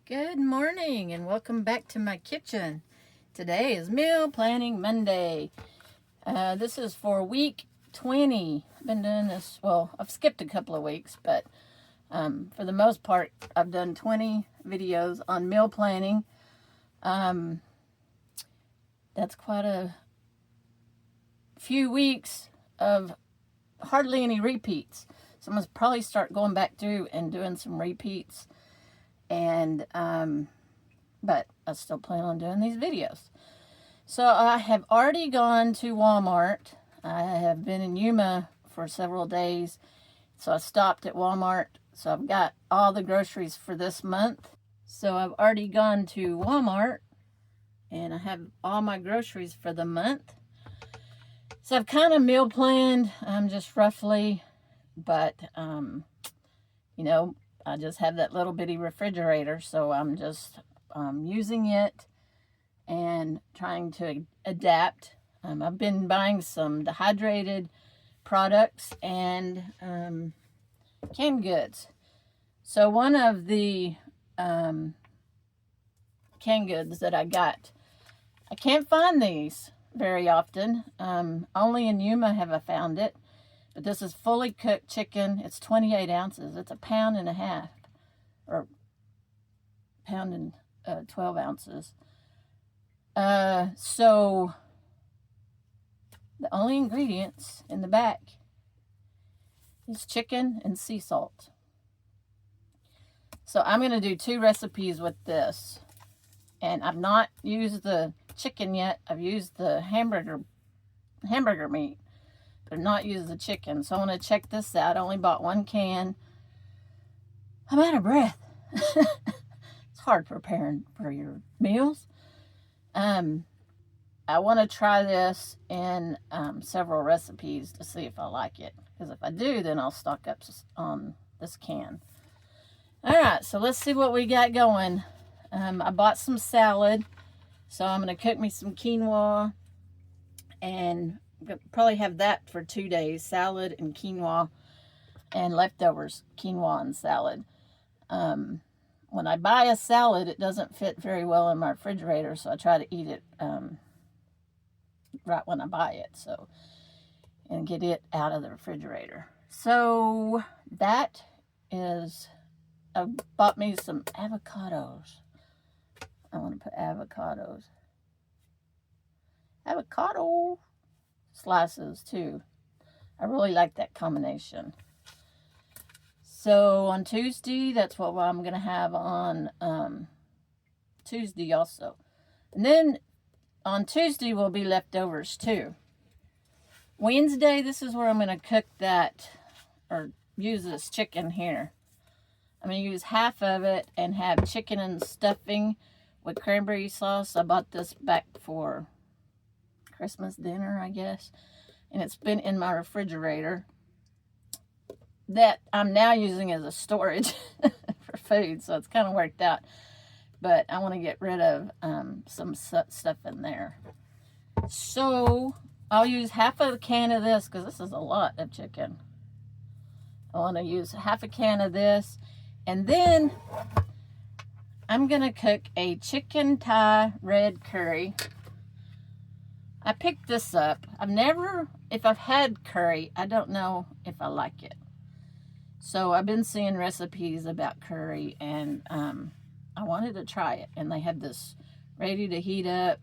Good morning and welcome back to my kitchen. Today is Meal Planning Monday. This is for week 20. I've been doing this, well, I've skipped a couple of weeks, but for the most part, I've done 20 videos on meal planning. That's quite a few weeks of hardly any repeats. So I'm going to probably start going back through and doing some repeats. And but I still plan on doing these videos. So I have already gone to Walmart. I have been in Yuma for several days, so I stopped at Walmart. So I've got all the groceries for this month. So I've already gone to Walmart and I have all my groceries for the month. So I've kind of meal planned, just roughly, but you know, I just have that little bitty refrigerator, so I'm just using it and trying to adapt. I've been buying some dehydrated products and canned goods. So one of the canned goods that I got, I can't find these very often. Only in Yuma have I found it. But this is fully cooked chicken. It's 28 ounces. It's a pound and a half, or pound and 12 ounces. So the only ingredients in the back is chicken and sea salt. So I'm going to do 2 recipes with this. And I've not used the chicken yet. I've used the hamburger meat. But not use the chicken. So I want to check this out. I only bought 1 can. I'm out of breath. It's hard preparing for your meals. I want to try this in several recipes to see if I like it. Because if I do, then I'll stock up on this can. Alright, so let's see what we got going. I bought some salad. So I'm going to cook me some quinoa. And probably have that for 2 days, salad and quinoa and leftovers, quinoa and salad. When I buy a salad, it doesn't fit very well in my refrigerator, so I try to eat it right when I buy it, so, and get it out of the refrigerator. So that is, I bought me some avocados. I want to put avocado slices too. I really like that combination. So on Tuesday, that's what I'm going to have on Tuesday also. And then on Tuesday will be leftovers too. Wednesday, this is where I'm going to cook that, or use this chicken here. I'm going to use half of it and have chicken and stuffing with cranberry sauce. I bought this back for Christmas dinner, I guess, and it's been in my refrigerator that I'm now using as a storage for food, so it's kind of worked out. But I want to get rid of some stuff in there, so I'll use half of a can of this because this is a lot of chicken. I want to use half a can of this, and then I'm gonna cook a chicken Thai red curry. I picked this up. If I've had curry, I don't know if I like it. So I've been seeing recipes about curry, and I wanted to try it. And they had this ready to heat up,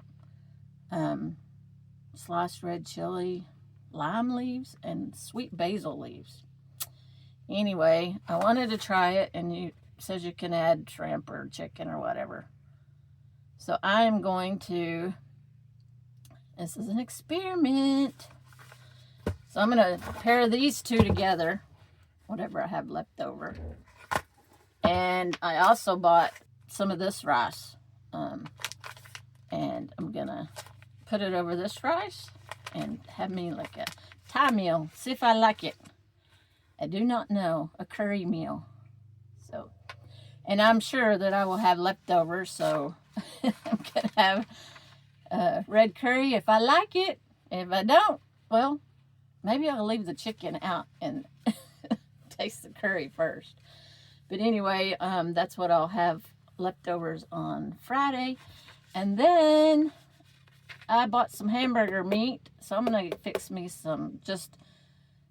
sliced red chili, lime leaves, and sweet basil leaves. Anyway, I wanted to try it, and it says you can add shrimp or chicken or whatever. So I am going to, this is an experiment. So I'm going to pair these 2 together, whatever I have left over. And I also bought some of this rice. And I'm going to put it over this rice and have me like a Thai meal. See if I like it. I do not know. A curry meal. So, and I'm sure that I will have leftovers. So I'm going to have red curry if I like it. If I don't, well, maybe I'll leave the chicken out and taste the curry first. But anyway, that's what I'll have leftovers on Friday. And then I bought some hamburger meat, so I'm going to fix me some just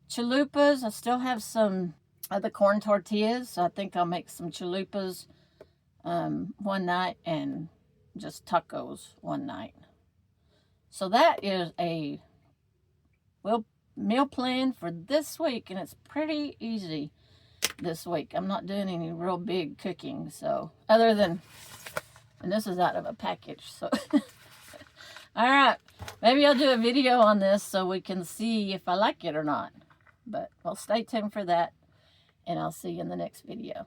chalupas. I still have some of the corn tortillas, so I think I'll make some chalupas one night and just tacos one night. So that is a meal plan for this week, and it's pretty easy this week. I'm not doing any real big cooking, so other than, and this is out of a package, so all right, maybe I'll do a video on this so we can see if I like it or not. But well, stay tuned for that, and I'll see you in the next video.